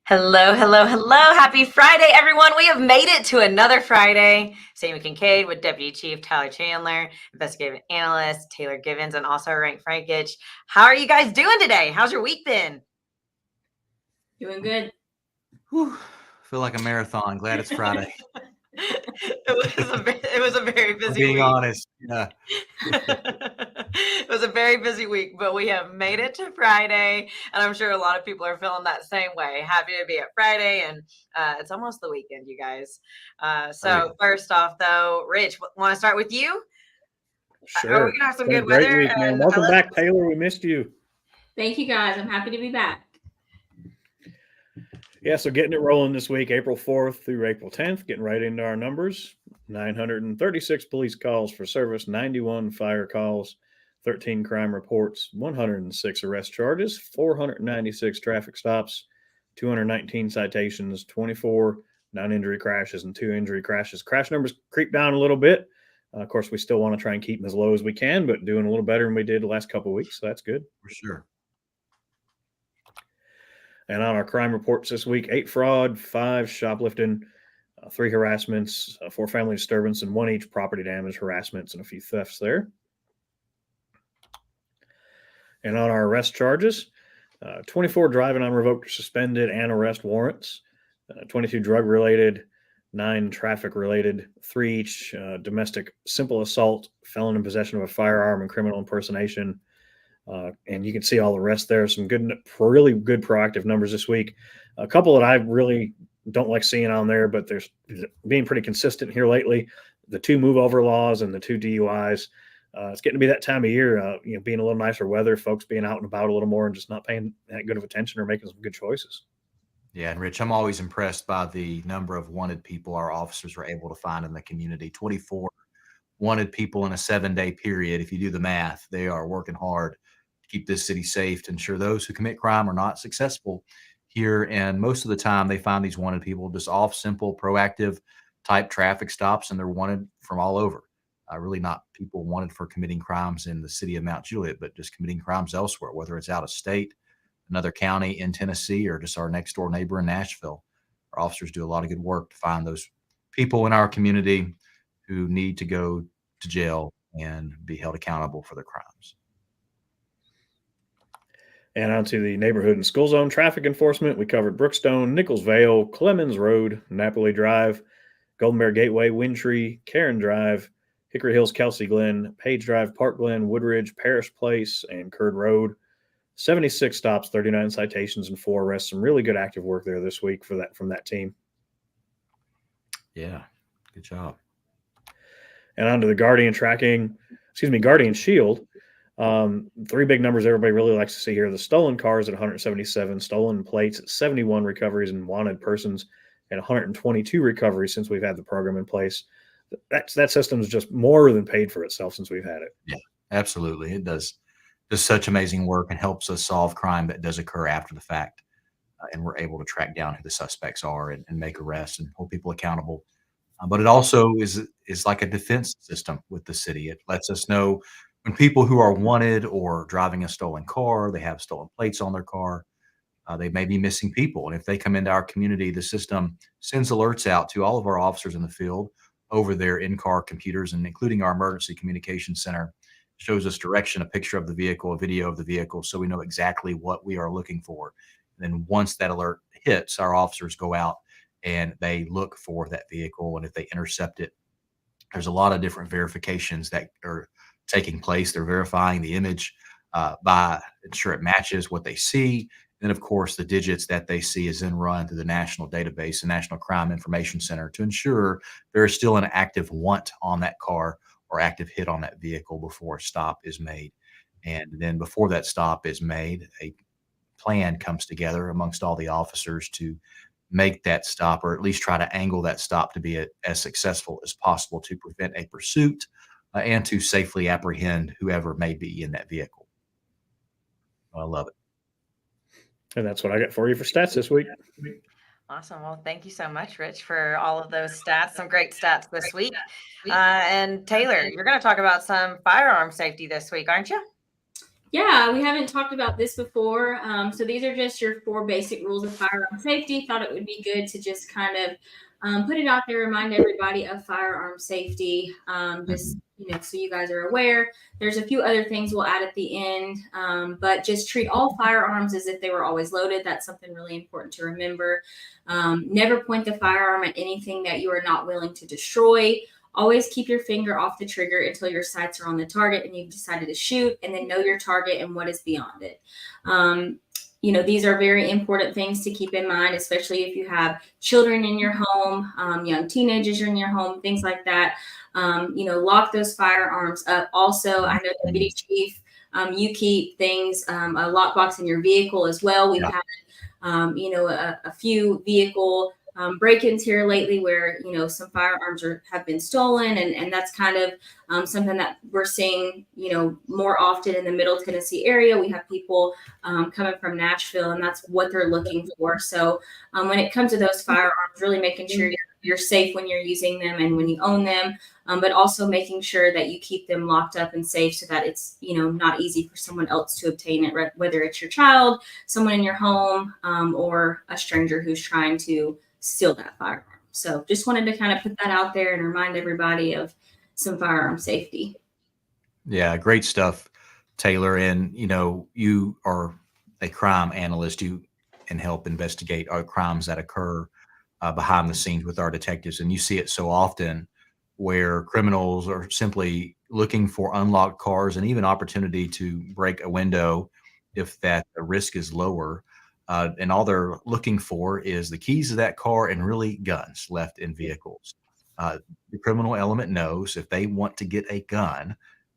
Hello, hello, hello. Happy Friday, everyone. We have made it to another Friday. Sammy Kincaid with Deputy Chief Tyler Chandler, Investigative Analyst Taylor Givens, and also Rank Frankich. How are you guys doing today? How's your week been? Doing good. Whew, feel like a marathon. Glad it's Friday. It was a very busy Being week. honest, yeah. It was a very busy week, but we have made it to Friday, and I'm sure a lot of people are feeling that same way. Happy to be at Friday, and it's almost the weekend, you guys. First off, though, Rich, want to start with you? Are we Sure. gonna have some Been a good great weather? week, man. Welcome back, Taylor. We missed you. Thank you, guys. I'm happy to be back. Yeah, so getting it rolling this week, April 4th through April 10th, getting right into our numbers. 936 police calls for service, 91 fire calls, 13 crime reports, 106 arrest charges, 496 traffic stops, 219 citations, 24 non-injury crashes, and 2 injury crashes. Crash numbers creep down a little bit. Of course, we still want to try and keep them as low as we can, but doing a little better than we did the last couple of weeks, so that's good. For sure. And on our crime reports this week, 8 fraud, 5 shoplifting, 3 harassments, 4 family disturbance, and 1 each property damage, harassments, and a few thefts there. And on our arrest charges, 24 driving on revoked or suspended and arrest warrants, 22 drug related, 9 traffic related, 3 each domestic simple assault, felon in possession of a firearm, and criminal impersonation. And you can see all the rest there. Some really good proactive numbers this week. A couple that I really don't like seeing on there, but there's being pretty consistent here lately. The 2 move over laws and the 2 DUIs. It's getting to be that time of year, being a little nicer weather, folks being out and about a little more and just not paying that good of attention or making some good choices. Yeah, and Rich, I'm always impressed by the number of wanted people our officers are able to find in the community. 24 wanted people in a 7-day period. If you do the math, they are working hard to keep this city safe, to ensure those who commit crime are not successful here. And most of the time, they find these wanted people just off simple, proactive type traffic stops, and they're wanted from all over. Really not people wanted for committing crimes in the city of Mount Juliet, but just committing crimes elsewhere, whether it's out of state, another county in Tennessee, or just our next door neighbor in Nashville. Our officers do a lot of good work to find those people in our community who need to go to jail and be held accountable for their crimes. And on to the neighborhood and school zone traffic enforcement. We covered Brookstone, Nichols Vale, Clemens Road, Napoli Drive, Golden Bear Gateway, Windtree, Karen Drive, Hickory Hills, Kelsey Glen, Page Drive, Park Glen, Woodridge, Parish Place, and Curd Road. 76 stops, 39 citations, and 4 arrests. Some really good active work there this week from that team. Yeah, good job. And on to the Guardian Shield. 3 big numbers everybody really likes to see here. The stolen cars at 177, stolen plates at 71 recoveries, and wanted persons at 122 recoveries since we've had the program in place. That system is just more than paid for itself since we've had it. Yeah, absolutely. It does such amazing work and helps us solve crime that does occur after the fact. And we're able to track down who the suspects are and make arrests and hold people accountable. But it also is like a defense system with the city. It lets us know when people who are wanted or driving a stolen car, they have stolen plates on their car, they may be missing people. And if they come into our community, the system sends alerts out to all of our officers in the field over their in-car computers, and including our emergency communication center, shows us direction, a picture of the vehicle, a video of the vehicle, so we know exactly what we are looking for. And then once that alert hits, our officers go out and they look for that vehicle. And if they intercept it, there's a lot of different verifications that are taking place. They're verifying the image by ensure it matches what they see. Then, of course, the digits that they see is then run through the national database, the National Crime Information Center, to ensure there is still an active want on that car or active hit on that vehicle before a stop is made. And then before that stop is made, a plan comes together amongst all the officers to make that stop, or at least try to angle that stop to be as successful as possible to prevent a pursuit and to safely apprehend whoever may be in that vehicle. I love it. And that's what I got for you for stats this week. Awesome. Well, thank you so much, Rich, for all of those stats. Some great stats this week. And Taylor, you're going to talk about some firearm safety this week, aren't you? Yeah, we haven't talked about this before. So these are just your 4 basic rules of firearm safety. Thought it would be good to just kind of put it out there, remind everybody of firearm safety. Just so you guys are aware. There's a few other things we'll add at the end, but just treat all firearms as if they were always loaded. That's something really important to remember. Never point the firearm at anything that you are not willing to destroy. Always keep your finger off the trigger until your sights are on the target and you've decided to shoot, and then know your target and what is beyond it. These are very important things to keep in mind, especially if you have children in your home, young teenagers in your home, things like that. Lock those firearms up. Also, I know Deputy Chief, you keep things, a lockbox in your vehicle as well. We've had a few vehicle break-ins here lately where some firearms have been stolen, and that's kind of something that we're seeing more often in the Middle Tennessee area. We have people coming from Nashville, and that's what they're looking for. So when it comes to those firearms, really making sure you're safe when you're using them and when you own them, but also making sure that you keep them locked up and safe so that it's not easy for someone else to obtain it, whether it's your child, someone in your home, or a stranger who's trying to steal that firearm. So just wanted to kind of put that out there and remind everybody of some firearm safety. Yeah, great stuff, Taylor. And you are a crime analyst. You can help investigate crimes that occur behind the scenes with our detectives, and you see it so often where criminals are simply looking for unlocked cars and even opportunity to break a window if that the risk is lower. And all they're looking for is the keys to that car and really guns left in vehicles. The criminal element knows if they want to get a gun,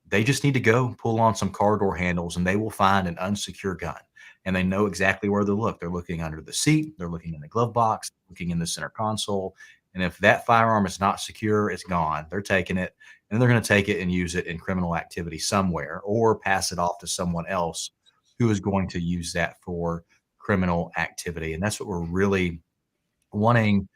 they just need to go pull on some car door handles and they will find an unsecure gun. And they know exactly where to look. They're looking under the seat, they're looking in the glove box, looking in the center console. And if that firearm is not secure, it's gone. They're taking it, and they're going to take it and use it in criminal activity somewhere or pass it off to someone else who is going to use that for criminal activity. And that's what we're really wanting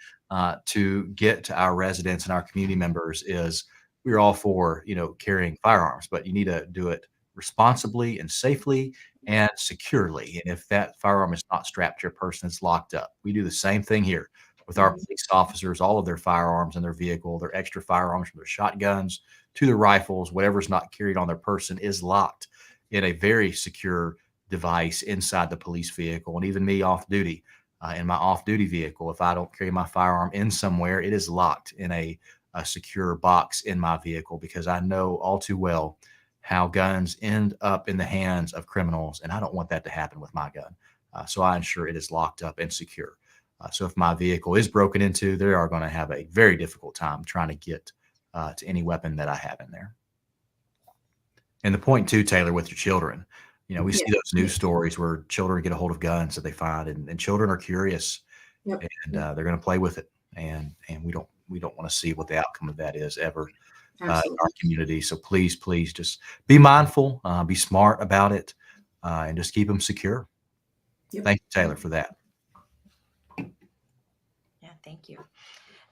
to get to our residents and our community members is we're all for, carrying firearms, but you need to do it responsibly and safely and securely. And if that firearm is not strapped to your person, it's locked up. We do the same thing here with our police officers. All of their firearms in their vehicle, their extra firearms from their shotguns to their rifles, whatever's not carried on their person is locked in a very secure device inside the police vehicle. And even me off duty, in my off-duty vehicle, if I don't carry my firearm in somewhere, it is locked in a secure box in my vehicle because I know all too well how guns end up in the hands of criminals, and I don't want that to happen with my gun. So I ensure it is locked up and secure. So if my vehicle is broken into, they are going to have a very difficult time trying to get to any weapon that I have in there. And the point too, Taylor, with your children, we see those news stories where children get a hold of guns that they find, and children are curious, Yep. and they're going to play with it, and we don't want to see what the outcome of that is ever in our community. So please just be mindful, be smart about it, and just keep them secure. Yep. Thank you, Taylor, for that. Yeah, thank you.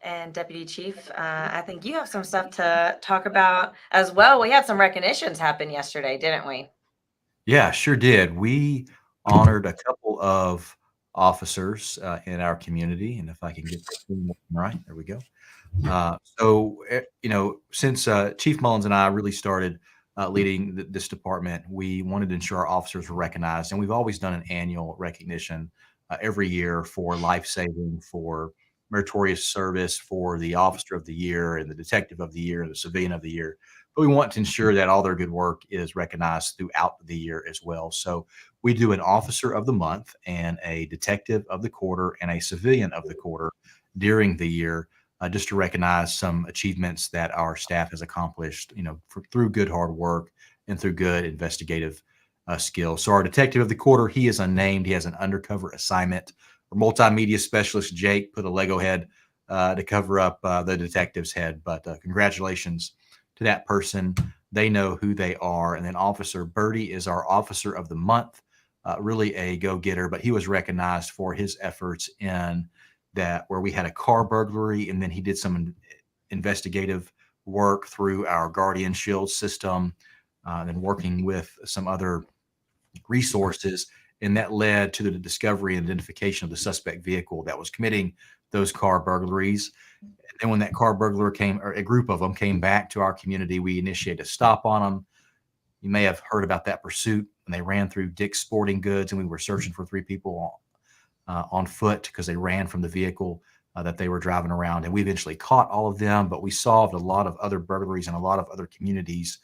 And Deputy Chief, I think you have some stuff to talk about as well. We had some recognitions happen yesterday, didn't we? Yeah, sure did. We honored a couple of officers in our community, and if I can get this right, there we go. Since Chief Mullins and I really started leading this department, we wanted to ensure our officers were recognized, and we've always done an annual recognition every year for life-saving, for meritorious service, for the Officer of the Year and the Detective of the Year and the Civilian of the Year. But we want to ensure that all their good work is recognized throughout the year as well. So we do an Officer of the Month and a Detective of the Quarter and a Civilian of the Quarter during the year, just to recognize some achievements that our staff has accomplished, through good hard work and through good investigative skills. So our Detective of the Quarter, he is unnamed. He has an undercover assignment. Our multimedia specialist, Jake, put a Lego head to cover up the detective's head. But congratulations to that person. They know who they are. And then Officer Birdie is our Officer of the Month, really a go-getter, but he was recognized for his efforts in that where we had a car burglary, and then he did some investigative work through our Guardian Shield system, and working with some other resources, and that led to the discovery and identification of the suspect vehicle that was committing those car burglaries. And when that car burglar came, or a group of them came back to our community, we initiated a stop on them. You may have heard about that pursuit when they ran through Dick's Sporting Goods, and we were searching for 3 people on foot because they ran from the vehicle that they were driving around. And we eventually caught all of them, but we solved a lot of other burglaries in a lot of other communities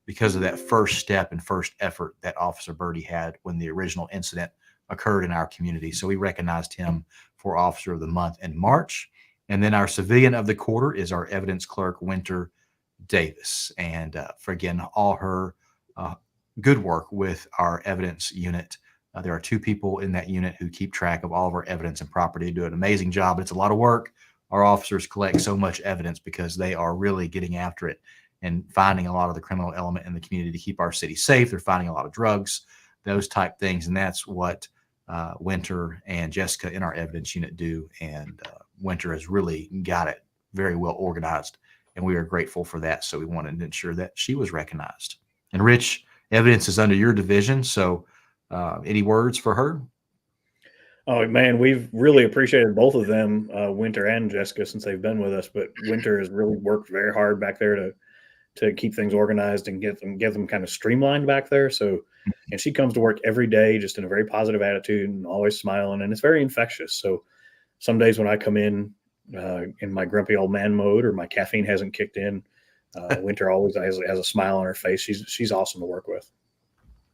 because of that first step and first effort that Officer Birdie had when the original incident occurred in our community. So we recognized him for Officer of the Month in March. And then our civilian of the quarter is our evidence clerk, Winter Davis. And for, again, all her good work with our evidence unit. There are 2 people in that unit who keep track of all of our evidence and property, do an amazing job. It's a lot of work. Our officers collect so much evidence because they are really getting after it and finding a lot of the criminal element in the community to keep our city safe. They're finding a lot of drugs, those type things. And that's what Winter and Jessica in our evidence unit do. And Winter has really got it very well organized, and we are grateful for that. So we wanted to ensure that she was recognized. And Rich, evidence is under your division. So any words for her? Oh man, we've really appreciated both of them, Winter and Jessica, since they've been with us. But Winter has really worked very hard back there to keep things organized and get them kind of streamlined back there. So, and she comes to work every day just in a very positive attitude and always smiling, and it's very infectious. So some days when I come in my grumpy old man mode or my caffeine hasn't kicked in, Winter always has a smile on her face. She's awesome to work with.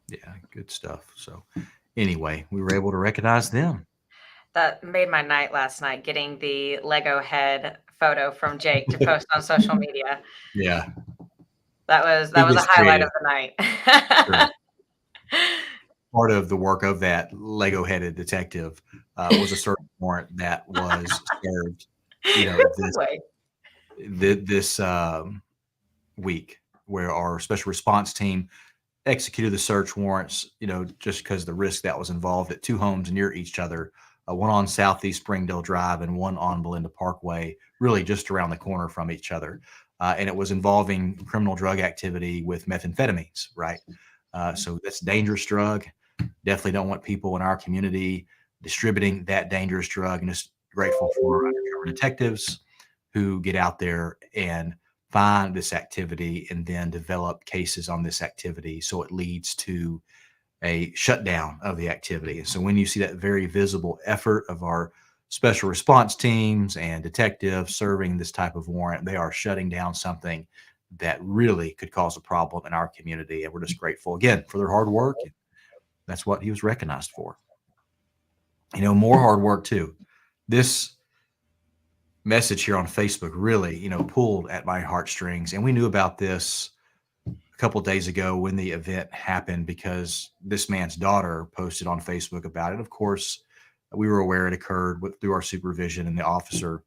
Yeah, good stuff. So anyway, we were able to recognize them. That made my night last night, getting the Lego head photo from Jake to post on social media. Yeah. That was a highlight of the night. Sure. Part of the work of that Lego-headed detective was a search warrant that was served, this week, where our special response team executed the search warrants, just because the risk that was involved at 2 homes near each other, one on Southeast Springdale Drive and one on Belinda Parkway, really just around the corner from each other. And it was involving criminal drug activity with methamphetamines, right? So that's a dangerous drug. Definitely don't want people in our community distributing that dangerous drug. And just grateful for undercover detectives who get out there and find this activity and then develop cases on this activity, so it leads to a shutdown of the activity. And so when you see that very visible effort of our special response teams and detectives serving this type of warrant, they are shutting down something that really could cause a problem in our community. And we're just grateful again for their hard work. And that's what he was recognized for. More hard work too. This message here on Facebook really, pulled at my heartstrings. And we knew about this a couple of days ago when the event happened, because this man's daughter posted on Facebook about it. Of course, we were aware it occurred through our supervision and the officer.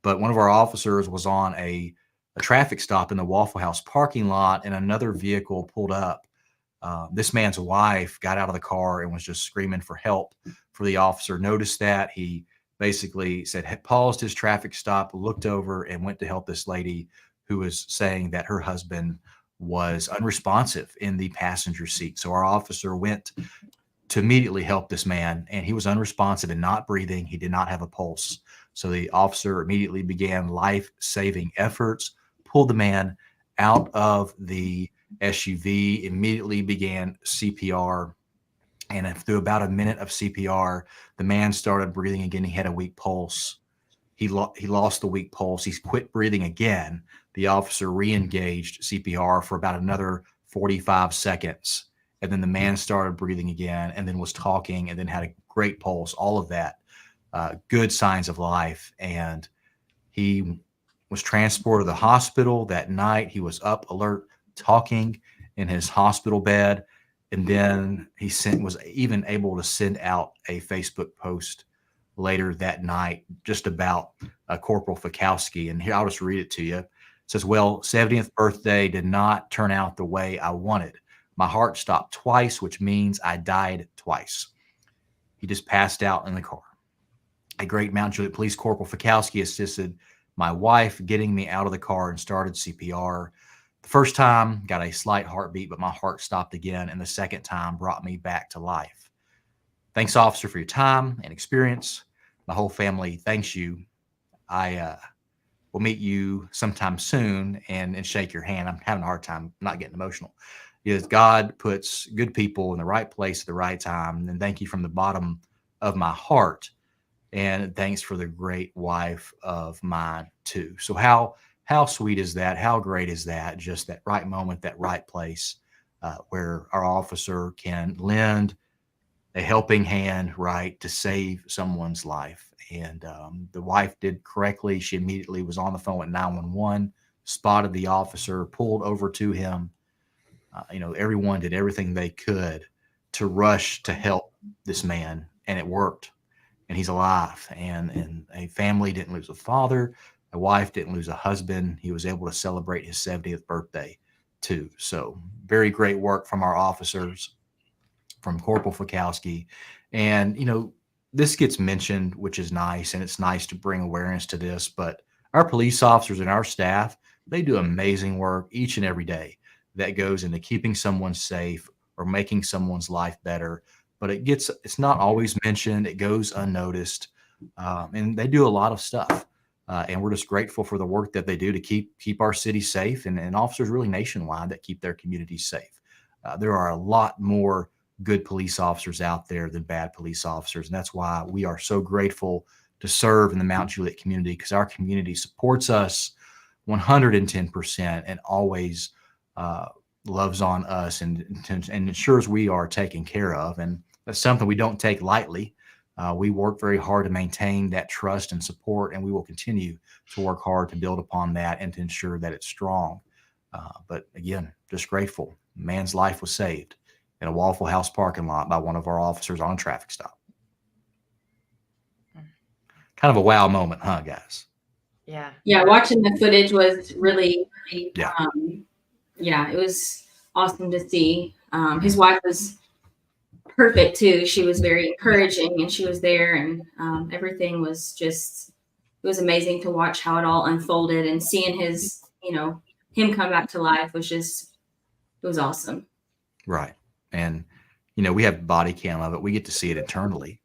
But one of our officers was on a traffic stop in the Waffle House parking lot, and another vehicle pulled up. This man's wife got out of the car and was just screaming for help. For the officer noticed that, he basically paused his traffic stop, looked over, and went to help this lady who was saying that her husband was unresponsive in the passenger seat. So our officer went to immediately help this man, and he was unresponsive and not breathing. He did not have a pulse. So the officer immediately began life-saving efforts, pulled the man out of the SUV, immediately began CPR. And through about a minute of CPR, the man started breathing again. He had a weak pulse. He lost the weak pulse. He quit breathing again. The officer re-engaged CPR for about another 45 seconds. And then the man started breathing again, and then was talking, and then had a great pulse, all of that. Good signs of life. And he was transported to the hospital that night. He was up, alert, talking in his hospital bed. And then he was even able to send out a Facebook post later that night just about Corporal Fikowski. And here, I'll just read it to you. It says, "Well, 70th birthday did not turn out the way I wanted. My heart stopped twice, which means I died twice." He just passed out in the car. A great Mount Juliet Police Corporal Fikowski assisted my wife getting me out of the car and started CPR. The first time got a slight heartbeat, but my heart stopped again. And the second time brought me back to life. Thanks, officer, for your time and experience. My whole family thanks you. I will meet you sometime soon and shake your hand. I'm having a hard time not getting emotional. Because God puts good people in the right place at the right time. And thank you from the bottom of my heart. And thanks for the great wife of mine too. So how sweet is that? How great is that? Just that right moment, that right place, where our officer can lend a helping hand, right, to save someone's life. And the wife did correctly. She immediately was on the phone with 911, spotted the officer, pulled over to him. Everyone did everything they could to rush to help this man, and it worked. And he's alive. And a family didn't lose a father. A wife didn't lose a husband. He was able to celebrate his 70th birthday too. So very great work from our officers, from Corporal Fikowski. And, this gets mentioned, which is nice. And it's nice to bring awareness to this, but our police officers and our staff, they do amazing work each and every day that goes into keeping someone safe or making someone's life better. But it's not always mentioned. It goes unnoticed. And they do a lot of stuff. And we're just grateful for the work that they do to keep our city safe, and officers really nationwide that keep their communities safe. There are a lot more good police officers out there than bad police officers. And that's why we are so grateful to serve in the Mount Juliet community, because our community supports us 110% and always loves on us and ensures we are taken care of. And that's something we don't take lightly. We work very hard to maintain that trust and support, and we will continue to work hard to build upon that and to ensure that it's strong. But again, just grateful. A man's life was saved in a Waffle House parking lot by one of our officers on a traffic stop. Kind of a wow moment, huh, guys? Yeah. Yeah, watching the footage was really, Yeah. It was awesome to see. His wife was perfect too. She was very encouraging, and she was there, and everything was just, it was amazing to watch how it all unfolded, and seeing his, him come back to life was just, it was awesome. Right. And, we have body cam of it. We get to see it internally,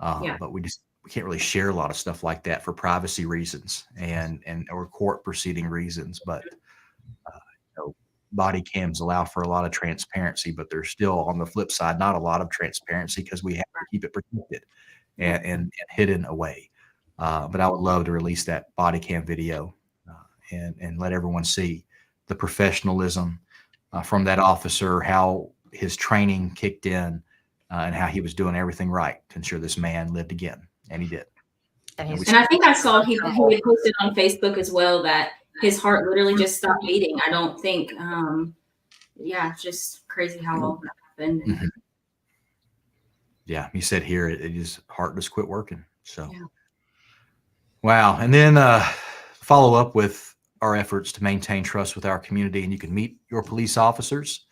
Yeah. but we can't really share a lot of stuff like that for privacy reasons and or court proceeding reasons. But, body cams allow for a lot of transparency, but there's still, on the flip side, not a lot of transparency because we have to keep it protected and hidden away. But I would love to release that body cam video and let everyone see the professionalism from that officer, how his training kicked in, and how he was doing everything right to ensure this man lived again. And he did. And I think I saw he had posted on Facebook as well that his heart literally just stopped beating. I don't think, it's just crazy how all that happened. Mm-hmm. Yeah, he said here his heart just quit working. So, yeah. Wow. And then follow up with our efforts to maintain trust with our community, and you can meet your police officers.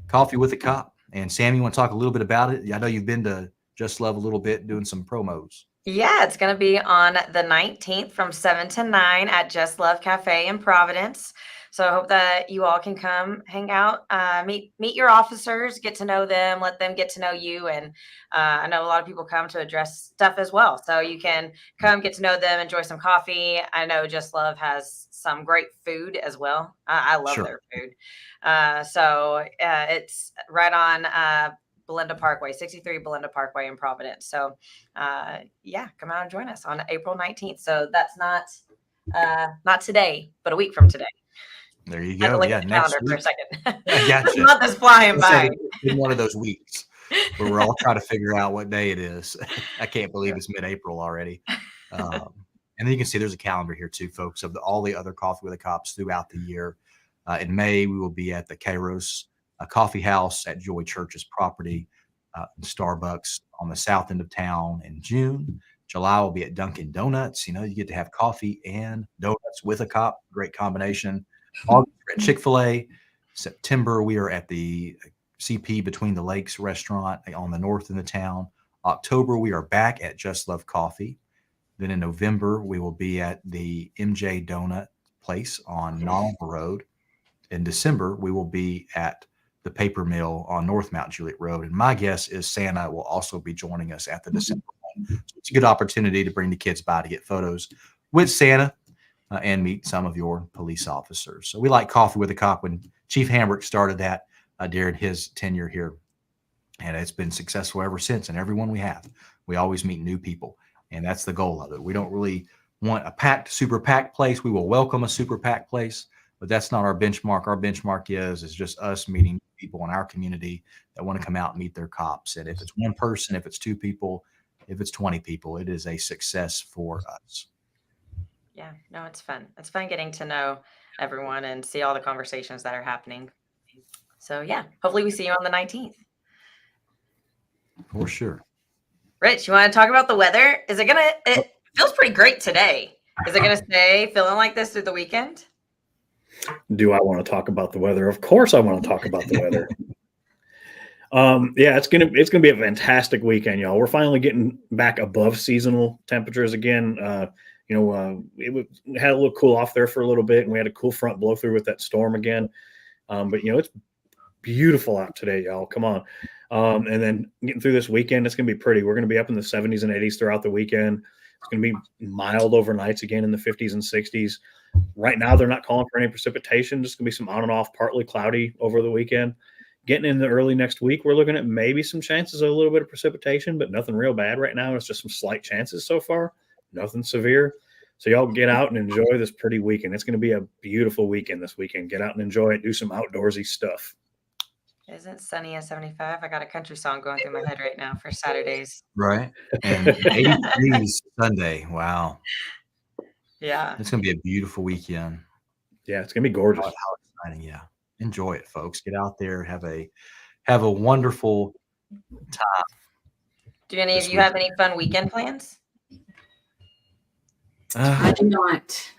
Coffee with a Cop. And Sam, you want to talk a little bit about it? I know you've been to Just Love a little bit doing some promos. Yeah, it's going to be on the 19th from 7 to 9 at Just Love Cafe in Providence. So I hope that you all can come hang out, meet your officers, get to know them, let them get to know you. And I know a lot of people come to address stuff as well. So you can come get to know them, enjoy some coffee. I know Just Love has some great food as well. I love their food. So it's right on Belinda Parkway, 63 Belinda Parkway in Providence. So come out and join us on April 19th. So that's not today, but a week from today. There you I had to go. look Yeah, at the next calendar week. for a second. I gotcha. Not this flying by. It's been one of those weeks where we're all trying to figure out what day it is. I can't believe it's mid-April already. And then you can see there's a calendar here too, folks, of all the other Coffee with the Cops throughout the year. In May, we will be at the Kairos Coffee House at Joy Church's property, Starbucks on the south end of town. In June, July will be at Dunkin' Donuts. You get to have coffee and donuts with a cop. Great combination. August, we're at Chick-fil-A. September, we are at the CP Between the Lakes restaurant on the north end of town. October, we are back at Just Love Coffee. Then in November, we will be at the MJ Donut place on Nollenville Road. in December, we will be at the paper mill on North Mount Juliet Road. And my guess is Santa will also be joining us at the December one. So it's a good opportunity to bring the kids by to get photos with Santa and meet some of your police officers. So we like Coffee with a Cop when Chief Hambrick started that during his tenure here. And it's been successful ever since. And everyone we have, we always meet new people. And that's the goal of it. We don't really want a packed, super packed place. We will welcome a super packed place, but that's not our benchmark. Our benchmark is just us meeting people in our community that want to come out and meet their cops. And if it's one person, if it's two people, if it's 20 people, it is a success for us. Yeah, no, it's fun. It's fun getting to know everyone and see all the conversations that are happening. So yeah, hopefully we see you on the 19th. For sure. Rich, you want to talk about the weather? It feels pretty great today. Is it going to stay feeling like this through the weekend? Do I want to talk about the weather? Of course I want to talk about the weather. Yeah, it's gonna be a fantastic weekend, y'all. We're finally getting back above seasonal temperatures again. It had a little cool off there for a little bit, and we had a cool front blow through with that storm again. But it's beautiful out today, y'all. Come on. And then getting through this weekend, it's gonna be pretty. We're gonna be up in the 70s and 80s throughout the weekend. It's gonna be mild overnights again in the 50s and 60s. Right now, they're not calling for any precipitation. Just gonna be some on and off, partly cloudy over the weekend. Getting in the early next week, we're looking at maybe some chances of a little bit of precipitation, but nothing real bad right now. It's just some slight chances so far, nothing severe. So y'all get out and enjoy this pretty weekend. It's going to be a beautiful weekend this weekend. Get out and enjoy it. Do some outdoorsy stuff. Isn't sunny at 75? I got a country song going through my head right now for Saturdays. Right. And 80 degrees Sunday. Wow. Yeah. It's going to be a beautiful weekend. Yeah, it's going to be gorgeous. How exciting. Yeah. Enjoy it, folks. Get out there. Have a wonderful time. Do any of you have any fun weekend plans? I do not.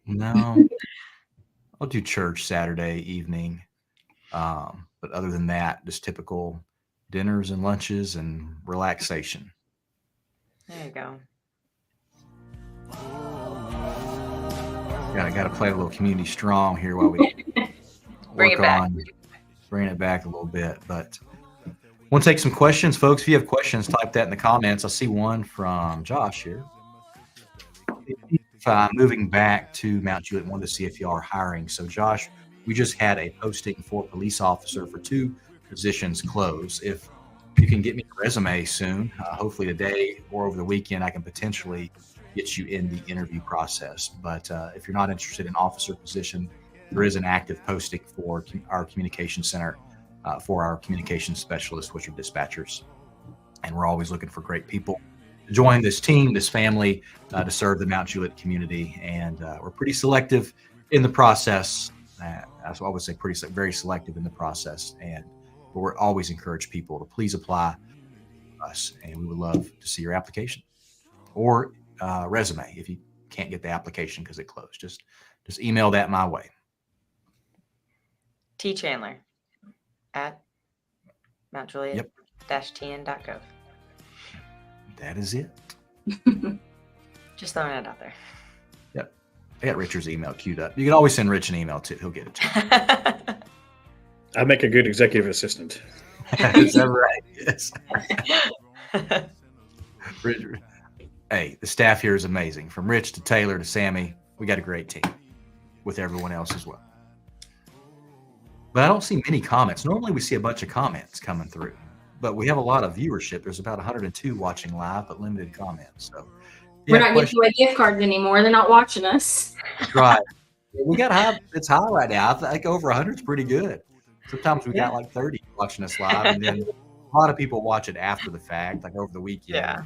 No. I'll do church Saturday evening. But other than that, just typical dinners and lunches and relaxation. There you go. Got to play a little community strong here while we Bring it back. Bringing it back a little bit. But want to take some questions, folks. If you have questions, type that in the comments. I see one from Josh here. Moving back to Mount Juliet, wanted to see if you are hiring. So, Josh, we just had a posting for police officer for 2 positions close. If you can get me a resume soon, hopefully today or over the weekend, I can potentially get you in the interview process. But if you're not interested in officer position, there is an active posting for our communication center for our communication specialists, which are dispatchers. And we're always looking for great people to join this team, this family, to serve the Mount Juliet community. And we're pretty selective in the process. That's what I would say, very selective in the process. And we're always encourage people to please apply to us. And we would love to see your application or resume if you can't get the application because it closed. Just email that my way. T. Chandler at mountjuliet-tn.gov. That is it. Just throwing it out there. Yep. I got Richard's email queued up. You can always send Rich an email too. He'll get it to I make a good executive assistant. you. Is that right? Yes. Richard. Hey, the staff here is amazing. From Rich to Taylor to Sammy, we got a great team with everyone else as well. But I don't see many comments. Normally we see a bunch of comments coming through, but we have a lot of viewership. There's about 102 watching live, but limited comments. So we're not giving away gift cards anymore. They're not watching us. Right. We got high. It's high right now. I think over 100 is pretty good. Sometimes we got like 30 watching us live, and then a lot of people watch it after the fact, like over the weekend. Yeah.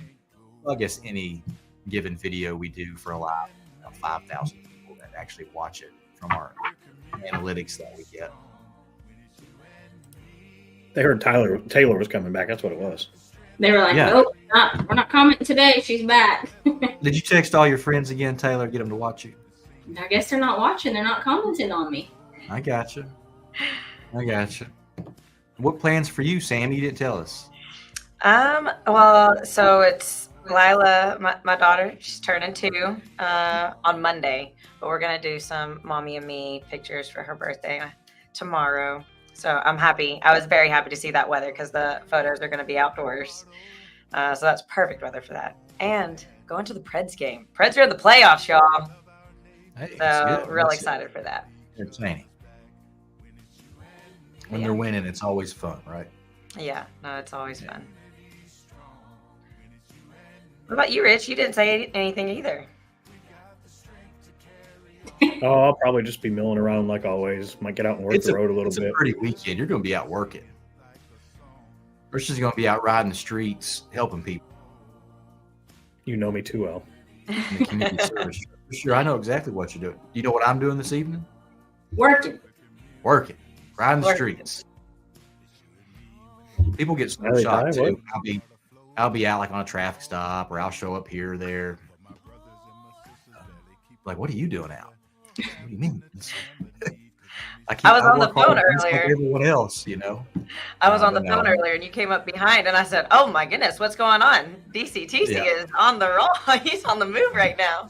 Well, I guess any given video we do for a live, 5,000 people that actually watch it from our analytics that we get. They heard Taylor was coming back. That's what it was. They were like, Yeah. nope, we're not commenting today. She's back. Did you text all your friends again, Taylor? Get them to watch you. I guess they're not watching. They're not commenting on me. I got you. What plans for you, Sam? You didn't tell us. Well, so it's Lila, my daughter, she's turning 2 on Monday, but we're gonna do some mommy and me pictures for her birthday tomorrow. So I'm happy. I was very happy to see that weather because the photos are gonna be outdoors. So that's perfect weather for that. And going to the Preds game. Preds are in the playoffs, y'all. Hey, So it's good. real It's excited for that. entertaining. When Yeah. they're winning, it's always fun, right? Yeah, no, it's always fun. What about you, Rich? You didn't say anything either. Oh, I'll probably just be milling around like always. Might get out and work the road a little it's bit. a pretty weekend. You're going to be out working. Rich is going to be out riding the streets, helping people You know me too well. in the community service. Sure, I know exactly what you're doing. You know what I'm doing this evening? Working. Working, riding the Working. streets. People get so Really shocked high, too. I'll be out like on a traffic stop, or I'll show up here or there. Like, what are you doing out? What do you mean? I was on the work hard phone just like earlier. everyone else, you know. I was on the but phone no. earlier and you came up behind and I said, "Oh my goodness, what's going on? DCTC Yeah. is on the roll. He's on the move right now."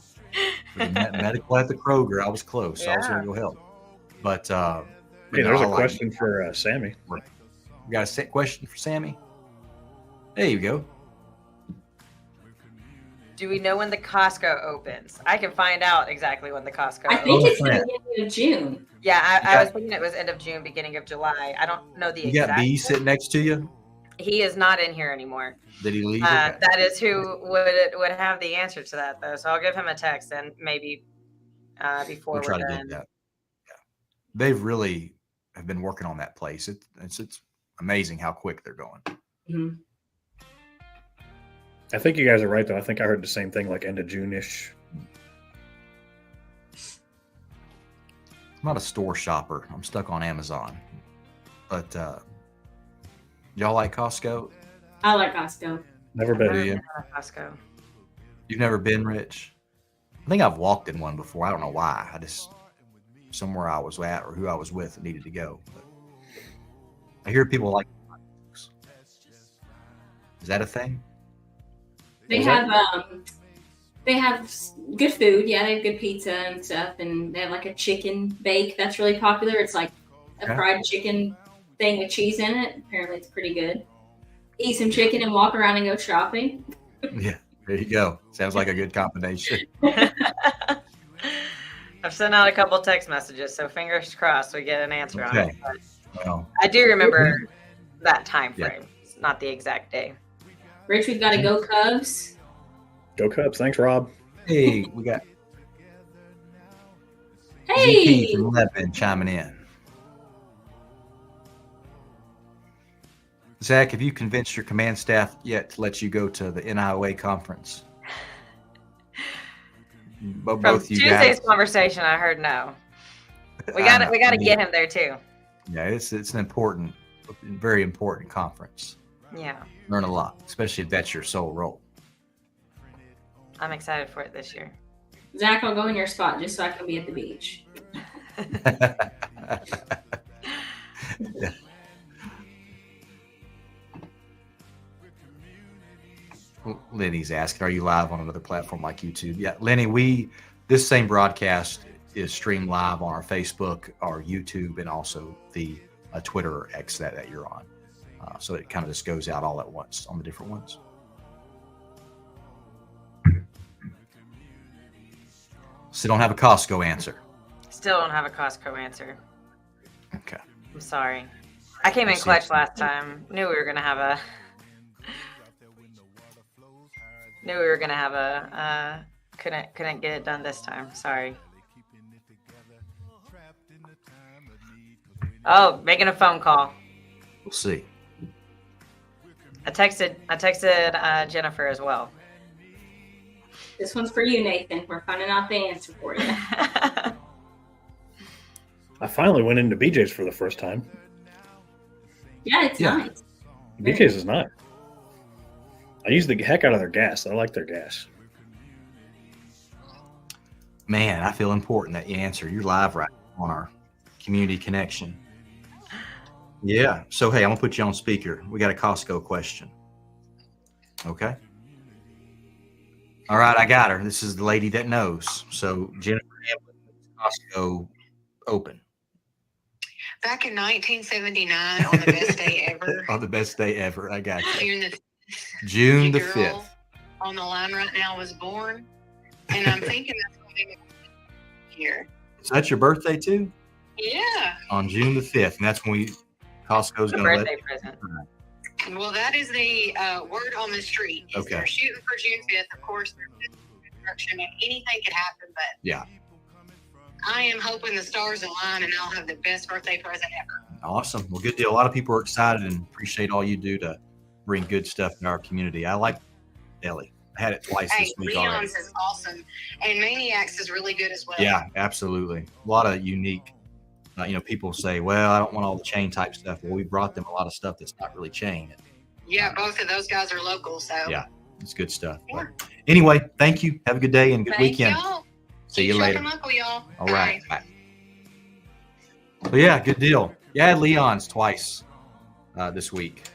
For the medical at the Kroger, I was close. So I was Yeah. going to go help. But Hey, there's a question for Sammy. We got a set question for Sammy. There you go. Do we know when the Costco opens? I can find out exactly when the Costco I opens. think it's the friend. beginning of June. Yeah, I Yeah. was thinking it was end of June, beginning of July. I don't know the You got exact. B sitting next to you. He is not in here anymore. Did he leave? Okay. That is who would have the answer to that, though. So I'll give him a text and maybe before We'll try we're to done. get that. Yeah. They've really have been working on that place. It's amazing how quick they're going. Mhm. I think you guys are right, though. I think I heard the same thing, like end of June-ish. I'm not a store shopper. I'm stuck on Amazon. But y'all like Costco? I like Costco. Never I've been. never you? been to Costco. You've never been, Rich? I think I've walked in one before. I don't know why. I just somewhere I was at or who I was with needed to go. But I hear people like. Is that a thing? They have good food. Yeah, they have good pizza and stuff, and they have like a chicken bake that's really popular. It's like a Okay. fried chicken thing with cheese in it. Apparently, it's pretty good. Eat some chicken and walk around and go shopping. Yeah, there you go. Sounds like a good combination. I've sent out a couple text messages, so fingers crossed we get an answer on it. Okay. But Well, I do remember that time Yeah. frame. It's not the exact day. Rich, we've got to go Cubs. Go Cubs. Thanks, Rob. hey, we got Hey, ZP from Lebanon chiming in. Zach, have you convinced your command staff yet to let you go to the NIOA conference? From Both you Tuesday's guys. conversation, I heard no. We I got know. we got to I mean, get him there too. Yeah, it's an important, very important conference. Yeah, Learn a lot, especially if that's your sole role. I'm excited for it this year. Zach, I'll go in your spot just so I can be at the beach. Yeah. Lenny's asking, are you live on another platform like YouTube? Yeah, Lenny, this same broadcast is streamed live on our Facebook, our YouTube, and also the Twitter or X that you're on. So it kind of just goes out all at once on the different ones. Still don't have a Costco answer. Still don't have a Costco answer. Okay. I'm sorry. I came in Let's see. clutch last time. Knew we were gonna have a. Couldn't get it done this time. Sorry. Oh, making a phone call. We'll see. I texted Jennifer as well. This one's for you, Nathan. We're finding out the answer for you. I finally went into BJ's for the first time. Yeah, it's Yeah. nice. BJ's is nice. I use the heck out of their gas. I like their gas. Man, I feel important that you answer. You're live right on our community connection. Yeah. So, hey, I'm going to put you on speaker. We got a Costco question. Okay. All right, I got her. This is the lady that knows. So Jennifer Hamlin, Costco open. Back in 1979, on the best day ever. On the best day ever. I got you. June the June the girl 5th. on the line right now was born, and I'm thinking that's going to be here. So that's your birthday too? Yeah. On June the 5th. And that's when Costco's The going to birthday let. present. Well, that is the word on the street. Is Okay. They're shooting for June 5th. Of course, there's construction and anything could happen, but Yeah. I am hoping the stars align and I'll have the best birthday present ever. Awesome. Well, good deal. A lot of people are excited and appreciate all you do to bring good stuff in our community. I like Ellie. I had it twice Hey, this week already. Leon's is awesome, and Maniacs is really good as well. Yeah, absolutely. A lot of unique, people say, well, I don't want all the chain type stuff. Well, we brought them a lot of stuff that's not really chain. Yeah, both of those guys are local, so Yeah, it's good stuff. Yeah. But anyway, thank you. Have a good day and good Thank weekend. y'all. See Keep you later. trucking local, y'all. All right. Bye. So yeah, good deal. Yeah, I had Leon's twice this week.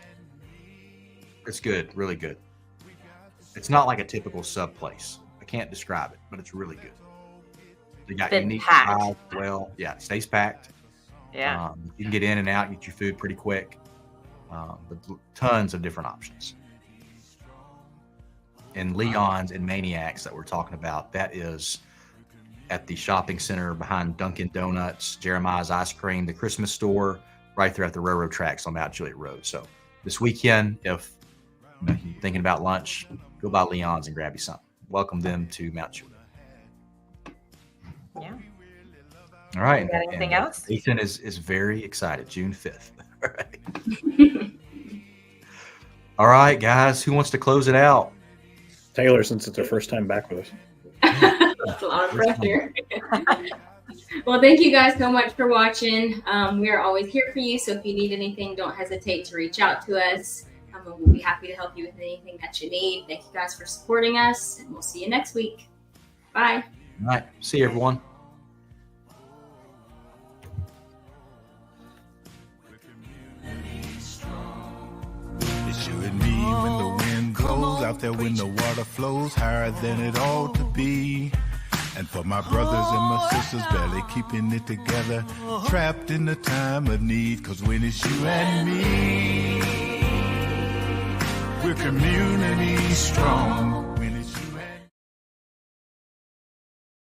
It's good, really good. It's not like a typical sub place. I can't describe it, but it's really good. They got Been unique packed. styles as well. Yeah, it stays packed. Yeah. You can get in and out, get your food pretty quick. But tons of different options. And Leon's and Maniacs that we're talking about, that is at the shopping center behind Dunkin' Donuts, Jeremiah's Ice Cream, the Christmas store, right there at the railroad tracks on Mount Juliet Road. So this weekend, if you're thinking about lunch, go by Leon's and grab you something. Welcome them to Mount Juliet. Yeah. All right. Got anything And else? Ethan is very excited. June 5th. All right. All right, guys. Who wants to close it out? Taylor, since it's her first time back with us. That's a lot of pressure. Well, thank you guys so much for watching. We are always here for you. So if you need anything, don't hesitate to reach out to us. We'll be happy to help you with anything that you need. Thank you guys for supporting us, and we'll see you next week. Bye. All right. See you, everyone. It's you and me when the wind blows out there, when the water flows higher than it ought to be. And for my brothers and my sisters barely keeping it together, trapped in the time of need, 'cause when it's you and me, we're community strong.